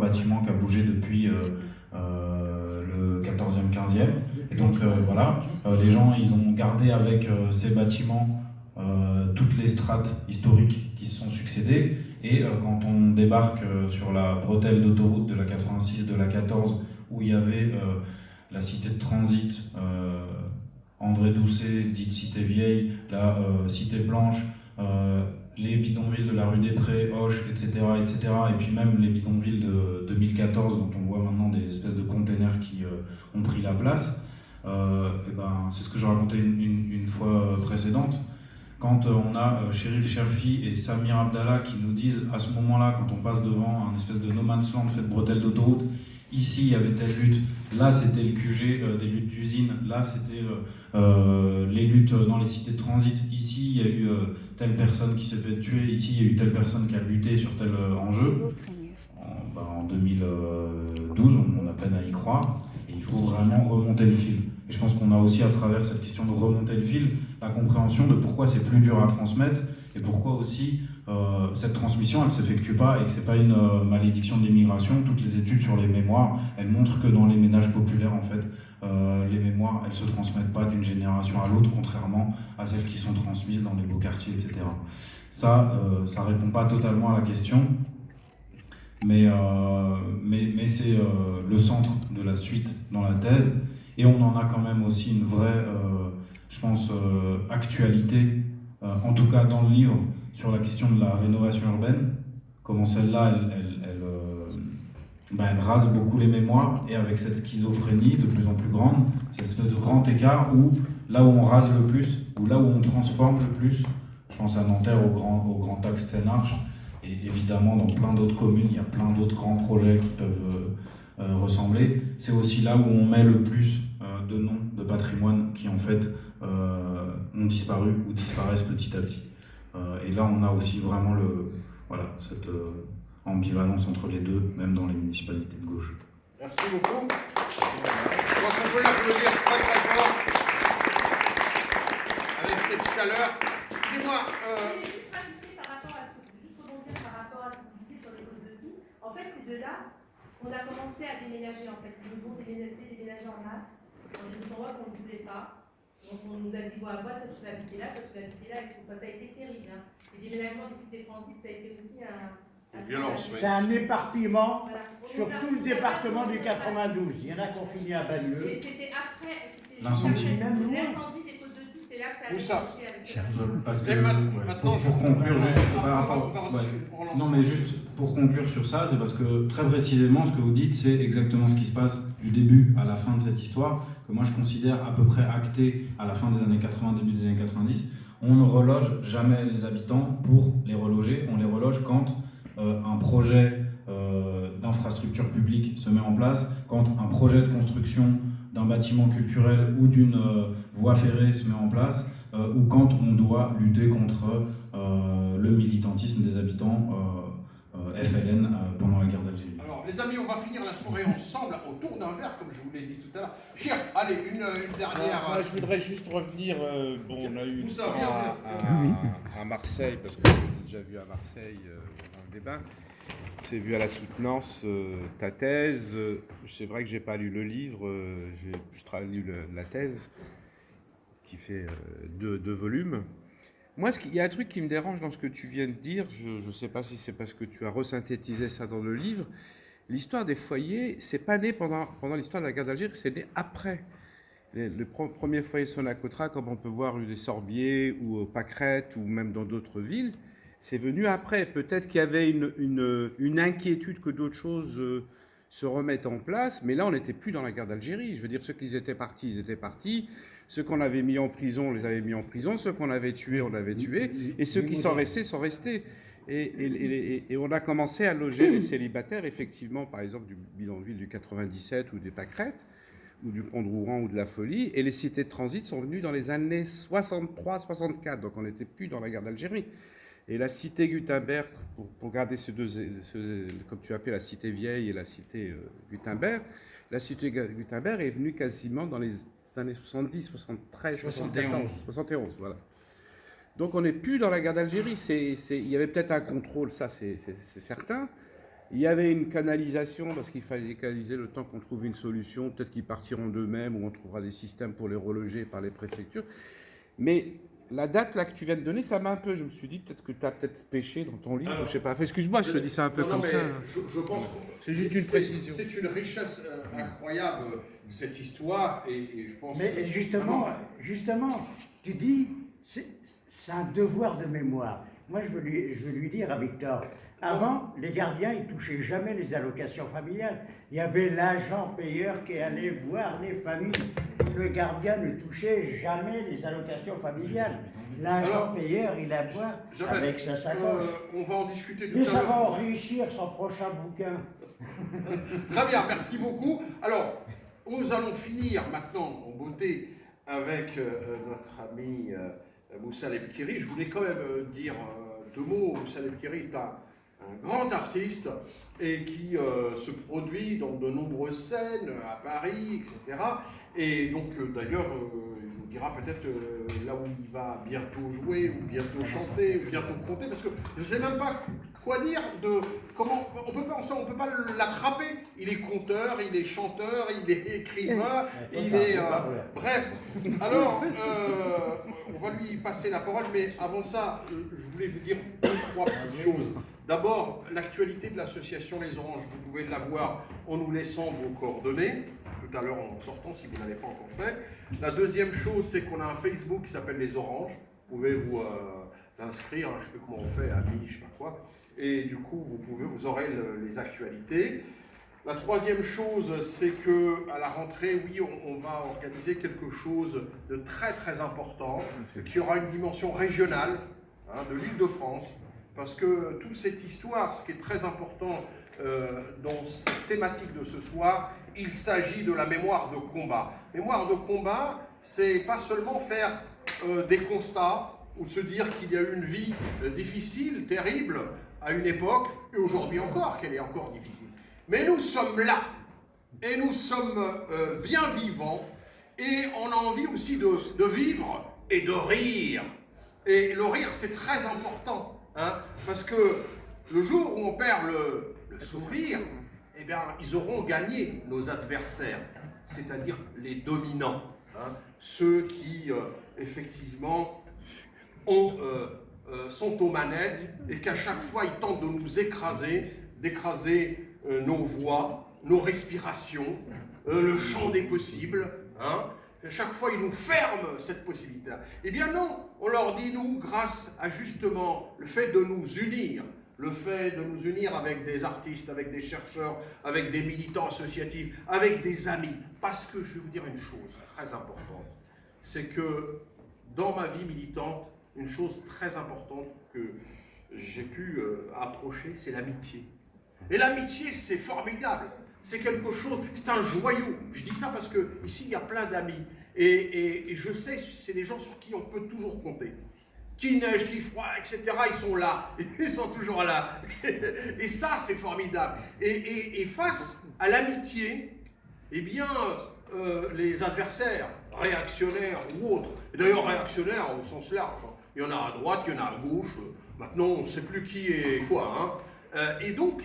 bâtiment qui a bougé depuis le 14e, 15e. Et donc voilà, les gens ils ont gardé avec ces bâtiments toutes les strates historiques qui se sont succédées. Et quand on débarque sur la bretelle d'autoroute de la 86, de la 14, où il y avait la cité de transit, André Doucet, dite cité vieille, la cité blanche, les bidonvilles de la rue des Prés, Hoche, etc., etc., et puis même les bidonvilles de 2014, dont on voit maintenant des espèces de containers qui ont pris la place, et ben, c'est ce que je racontais une fois précédente. Quand on a Chérif Cherfi et Samir Abdallah qui nous disent à ce moment-là, quand on passe devant un espèce de no man's land fait de bretelles d'autoroute, ici il y avait telle lutte, là c'était le QG des luttes d'usine, là c'était les luttes dans les cités de transit, ici il y a eu telle personne qui s'est fait tuer, ici il y a eu telle personne qui a lutté sur tel enjeu. En 2012, on a peine à y croire, et il faut vraiment remonter le fil. Et je pense qu'on a aussi à travers cette question de remonter le fil, la compréhension de pourquoi c'est plus dur à transmettre, et pourquoi aussi cette transmission elle ne s'effectue pas, et que c'est pas une malédiction de l'immigration. Toutes les études sur les mémoires, elles montrent que dans les ménages populaires, en fait, les mémoires, elles se transmettent pas d'une génération à l'autre, contrairement à celles qui sont transmises dans les beaux quartiers, etc. Ça répond pas totalement à la question, mais c'est le centre de la suite dans la thèse, et on en a quand même aussi une vraie, je pense, actualité, en tout cas dans le livre, sur la question de la rénovation urbaine, comment celle-là, elle rase beaucoup les mémoires, et avec cette schizophrénie de plus en plus grande, cette espèce de grand écart où, là où on rase le plus, ou là où on transforme le plus, je pense à Nanterre au grand axe Seine-Arche, et évidemment dans plein d'autres communes, il y a plein d'autres grands projets qui peuvent ressembler. C'est aussi là où on met le plus de noms de patrimoine qui en fait ont disparu ou disparaissent petit à petit. Et là on a aussi vraiment cette ambivalence entre les deux, même dans les municipalités de gauche. Merci beaucoup. Je crois qu'on peut l'applaudir très très fort avec cette chaleur. Excusez-moi. En fait, c'est de là qu'on a commencé à déménager. En fait, nous avons déménagé en masse dans des endroits qu'on ne voulait pas. Donc on nous a dit, toi tu vas habiter là, toi tu vas habiter là. Enfin, ça a été terrible. Hein. Les déménagements des cités de transit, ça a été aussi un violence. C'est un éparpillement sur voilà. tout le département du 92. Il y en a qui ont fini à Bagneux. Et c'était après, l'incendie. L'incendie des côtes de Tis, c'est là que ça a Où ça? Parce que, maintenant, pour conclure juste par rapport, non mais juste juste pour conclure sur ça, c'est parce que très précisément ce que vous dites, c'est exactement ce qui se passe du début à la fin de cette histoire, que moi je considère à peu près acté à la fin des années 80, début des années 90. On ne reloge jamais les habitants pour les reloger, on les reloge quand un projet d'infrastructure publique se met en place, quand un projet de construction d'un bâtiment culturel ou d'une voie ferrée se met en place, ou quand on doit lutter contre le militantisme des habitants FLN pendant la guerre d'Algérie. Alors, les amis, on va finir la soirée ensemble autour d'un verre, comme je vous l'ai dit tout à l'heure. Chir, allez, une dernière. Moi, je voudrais juste revenir. On a eu ça, à Marseille, parce que j'ai déjà vu à Marseille dans le débat. J'ai vu à la soutenance ta thèse. C'est vrai que j'ai pas lu le livre. J'ai juste lu la thèse qui fait deux volumes. Moi, il y a un truc qui me dérange dans ce que tu viens de dire. Je ne sais pas si c'est parce que tu as resynthétisé ça dans le livre. L'histoire des foyers, c'est pas né pendant l'histoire de la guerre d'Algérie, c'est né après. Le premier foyer Sonacotra, comme on peut voir rue des Sorbiers ou au Pâquerette ou même dans d'autres villes, c'est venu après. Peut-être qu'il y avait une inquiétude que d'autres choses se remettent en place, mais là, on n'était plus dans la guerre d'Algérie. Je veux dire, ceux qui étaient partis, ils étaient partis. Ceux qu'on avait mis en prison, on les avait mis en prison. Ceux qu'on avait tués, on avait tués. Et ceux qui sont restés, sont restés. Et on a commencé à loger les célibataires, effectivement, par exemple, du bidonville du 97 ou des Pâquerettes, ou du Pont de Rouen ou de la Folie. Et les cités de transit sont venues dans les années 63-64. Donc on n'était plus dans la guerre d'Algérie. Et la cité Gutenberg, pour garder ces deux, comme tu appelles la cité vieille et la cité Gutenberg, la cité Gutenberg est venue quasiment dans les années 70, 73, 74, 71, voilà. Donc on n'est plus dans la guerre d'Algérie. Il y avait peut-être un contrôle, ça c'est certain, Il y avait une canalisation, parce qu'il fallait canaliser le temps qu'on trouve une solution. Peut-être qu'ils partiront d'eux-mêmes, ou on trouvera des systèmes pour les reloger par les préfectures. Mais la date là que tu viens de donner, ça m'a un peu... Je me suis dit, peut-être que tu as peut-être péché dans ton livre, Alors, je sais pas. Excuse-moi, je te dis ça un peu non, comme mais ça. Je pense que C'est juste une précision. C'est une richesse incroyable, cette histoire, et je pense Mais que... justement, tu dis, c'est un devoir de mémoire. Moi, je veux lui dire à Victor, avant, les gardiens, ils touchaient jamais les allocations familiales. Il y avait l'agent payeur qui allait voir les familles. Le gardien ne touchait jamais les allocations familiales. L'agent payeur, il a boire avec sa sacoche. On va en discuter tout Et à ça va l'heure. enrichir son prochain bouquin. Très bien, merci beaucoup. Alors, nous allons finir maintenant en beauté avec notre ami Moussa Lebkiri. Je voulais quand même dire deux mots. Moussa Lebkiri est un grand artiste et qui se produit dans de nombreuses scènes à Paris, etc. Et donc, d'ailleurs, il nous dira peut-être là où il va bientôt jouer, ou bientôt chanter, ou bientôt compter, parce que je ne sais même pas quoi dire de comment. On peut pas l'attraper. Il est conteur, il est chanteur, il est écrivain, il est. Bref. Alors, on va lui passer la parole, mais avant ça, je voulais vous dire trois petites choses. D'abord, l'actualité de l'association Les Oranges, vous pouvez la voir en nous laissant vos coordonnées, tout à l'heure en sortant si vous n'avez pas encore fait. La deuxième chose, c'est qu'on a un Facebook qui s'appelle Les Oranges. Vous pouvez vous inscrire, je ne sais plus comment on fait, amis, je ne sais pas quoi. Et du coup, vous aurez les actualités. La troisième chose, c'est qu'à la rentrée, oui, on va organiser quelque chose de très très important, qui aura une dimension régionale de l'Île-de-France. Parce que toute cette histoire, ce qui est très important dans cette thématique de ce soir, il s'agit de la mémoire de combat. Mémoire de combat, c'est pas seulement faire des constats ou de se dire qu'il y a eu une vie difficile, terrible, à une époque, et aujourd'hui encore, qu'elle est encore difficile. Mais nous sommes là, et nous sommes bien vivants, et on a envie aussi de vivre et de rire. Et le rire, c'est très important. Parce que le jour où on perd le sourire, eh bien, ils auront gagné nos adversaires, c'est-à-dire les dominants, ceux qui, effectivement, sont aux manettes et qu'à chaque fois, ils tentent de nous d'écraser nos voix, nos respirations, le champ des possibles, chaque fois, ils nous ferment cette possibilité-là. Eh bien non, on leur dit, nous, grâce à justement le fait de nous unir, avec des artistes, avec des chercheurs, avec des militants associatifs, avec des amis. Parce que je vais vous dire une chose très importante, c'est que dans ma vie militante, une chose très importante que j'ai pu approcher, c'est l'amitié. Et l'amitié, c'est formidable. C'est quelque chose, c'est un joyau. Je dis ça parce que ici il y a plein d'amis. Et je sais, c'est des gens sur qui on peut toujours compter. Qu'il neige, qu'il froid, etc., ils sont là. Ils sont toujours là. Et ça, c'est formidable. Et face à l'amitié, eh bien, les adversaires, réactionnaires ou autres, et d'ailleurs réactionnaires au sens large, il y en a à droite, il y en a à gauche, maintenant on ne sait plus qui est quoi. Et donc,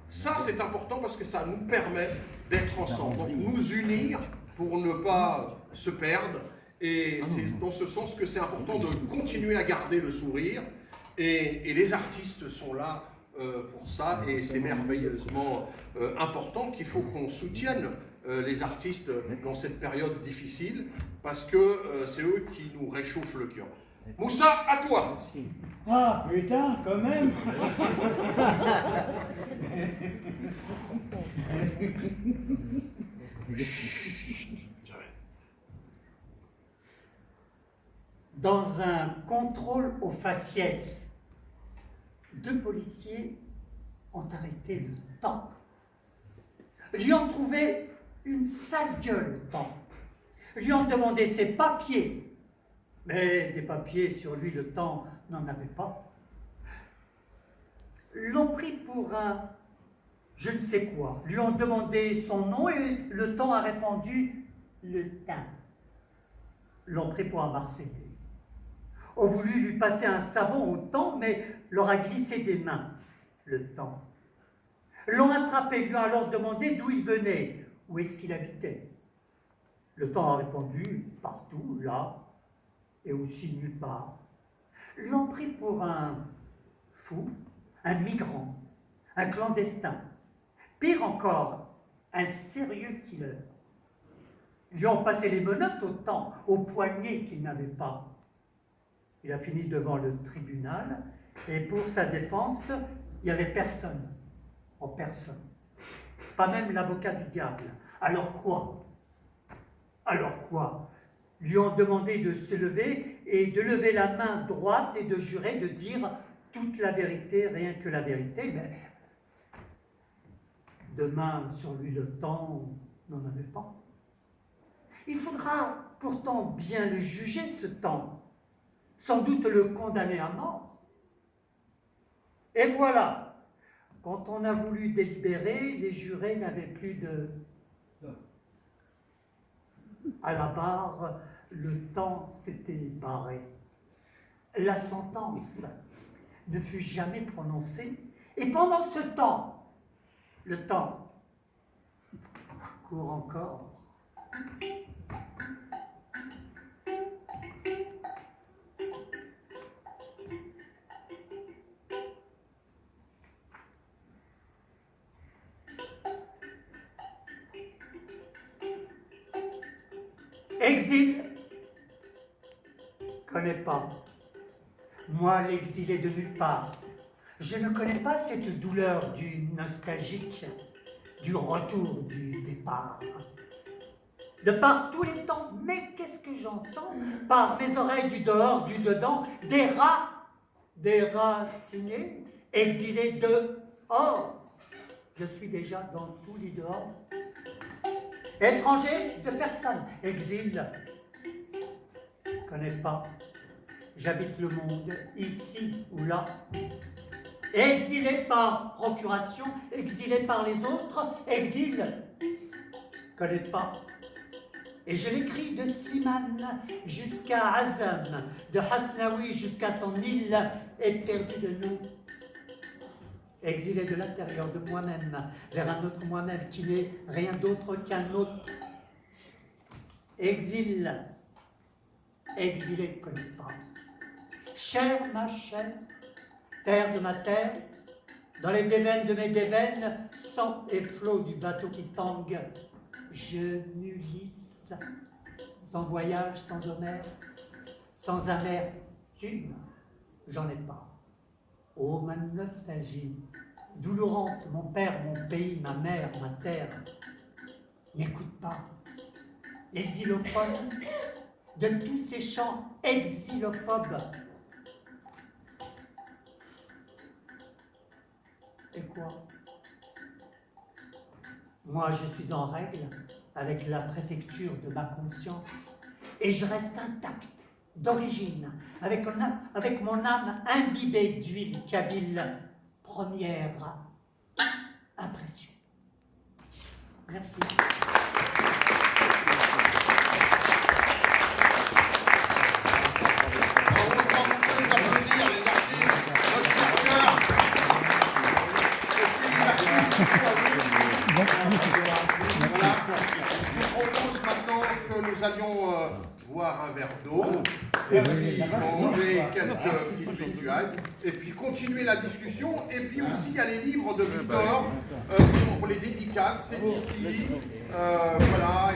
ça, c'est important parce que ça nous permet d'être ensemble, donc nous unir pour ne pas se perdre. Et c'est dans ce sens que c'est important de continuer à garder le sourire. Et les artistes sont là pour ça. Et c'est merveilleusement important qu'il faut qu'on soutienne les artistes dans cette période difficile parce que c'est eux qui nous réchauffent le cœur. Moussa, à toi. Ah putain, quand même. Dans un contrôle au faciès, 2 policiers ont arrêté le temps. Lui ont trouvé une sale gueule, le temps. Lui ont demandé ses papiers. Mais des papiers sur lui, le temps n'en avait pas. L'ont pris pour un je ne sais quoi. Lui ont demandé son nom et le temps a répondu le teint. L'ont pris pour un Marseillais. Ont voulu lui passer un savon au temps, mais leur a glissé des mains le temps. l'ont attrapé, lui ont alors demandé d'où il venait, où est-ce qu'il habitait. Le temps a répondu partout, là, et aussi nulle part. L'ont pris pour un fou, un migrant, un clandestin, pire encore, un sérieux killer. Lui ont passé les menottes au temps, au poignet qu'il n'avait pas. Il a fini devant le tribunal, et pour sa défense, il n'y avait personne. Oh, personne. Pas même l'avocat du diable. Alors quoi? Alors quoi? Lui ont demandé de se lever et de lever la main droite et de jurer de dire toute la vérité, rien que la vérité. Mais demain, sur lui, le temps n'en avait pas. Il faudra pourtant bien le juger, ce temps. Sans doute le condamner à mort. Et voilà, quand on a voulu délibérer, les jurés n'avaient plus de... À la barre, le temps s'était barré. La sentence ne fut jamais prononcée. Et pendant ce temps, le temps court encore. Exil, connais pas. Moi, l'exilé de nulle part. Je ne connais pas cette douleur du nostalgique, du retour du départ. De par tous les temps, mais qu'est-ce que j'entends par mes oreilles du dehors, du dedans, des rats, déracinés, exilés dehors. Je suis déjà dans tous les dehors. Étranger de personne, exil, connais pas, j'habite le monde, ici ou là, exilé par procuration, exilé par les autres, exil, connais pas. Et je l'écris de Slimane jusqu'à Azam, de Hasnaoui jusqu'à son île éperdue de nous. Exilé de l'intérieur de moi-même vers un autre moi-même qui n'est rien d'autre qu'un autre. Exil, exilé connais pas. Chair ma chair, terre de ma terre, dans les déveines de mes déveines, sang et flot du bateau qui tangue, je m'ulisse, sans voyage, sans Homère, sans amertume, j'en ai pas. Oh, ma nostalgie, doulourante, mon père, mon pays, ma mère, ma terre, n'écoute pas. L'exilophone, de tous ces chants exilophobes. Et quoi? Moi, je suis en règle avec la préfecture de ma conscience et je reste intact, d'origine, avec mon âme imbibée d'huile kabyle, première impression. Merci. Voilà. Je vous propose maintenant que nous allions boire un verre d'eau, et puis manger quelques petites victuailles, et puis continuer la discussion. Et puis aussi, il y a les livres de Victor pour les dédicaces, c'est ici. Voilà,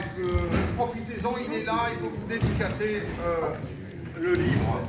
profitez-en, il est là, il peut vous dédicacer le livre.